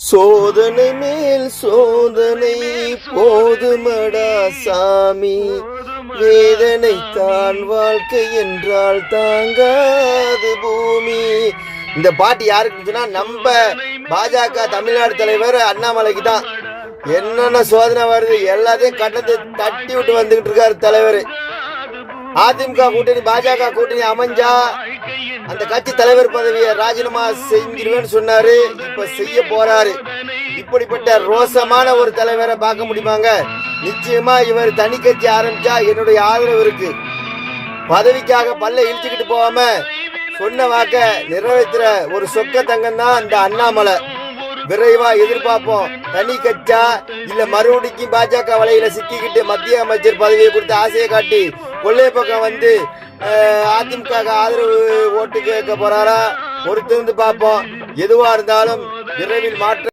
சோதனை மேல் சோதனை போதுமடா சாமி, வேதனை தான் வாழ்க்கை என்றால் தாங்காது பூமி. இந்த பாட்டு யாருக்கு சொன்னா நம்ம பாஜக தமிழ்நாடு தலைவர் அண்ணாமலைக்கு தான். என்னென்ன சோதனை வருது எல்லாத்தையும் கட்டத்தை தட்டி விட்டு வந்துகிட்டு இருக்காரு தலைவர். அதிமுக கூட்டணி பாஜக கூட்டணி அமைஞ்சா அந்த கட்சி தலைவர் பதவியை ராஜினாமா செஞ்சிருவேன்னு சொன்னாரு. இப்ப செய்ய போறாரு. இப்படிப்பட்ட ரோசமான ஒரு தலைவரை பார்க்க முடியுமாங்க? நிச்சயமா இவர் தனி கட்சி ஆரம்பிச்சா என்னுடைய ஆதரவு இருக்கு. பதவிக்காக பல்ல இழுச்சுக்கிட்டு போகாம சொன்ன வாக்க நிறைவேற்றுற ஒரு சொக்க தங்கம் தான் இந்த அண்ணாமலை. விரைவா எதிர்பார்ப்போம். தனி கட்சா இல்ல மறுபடிக்கும் பாஜக வலையில சிக்கிக்கிட்டு மத்திய அமைச்சர் பதவியை கொடுத்து ஆசையை காட்டி கொள்ளை பக்கம் வந்து அதிமுக ஆதரவு ஓட்டு கேட்க போறாரா? பொறுத்து வந்து பார்ப்போம். எதுவா இருந்தாலும் விரைவில் மாற்ற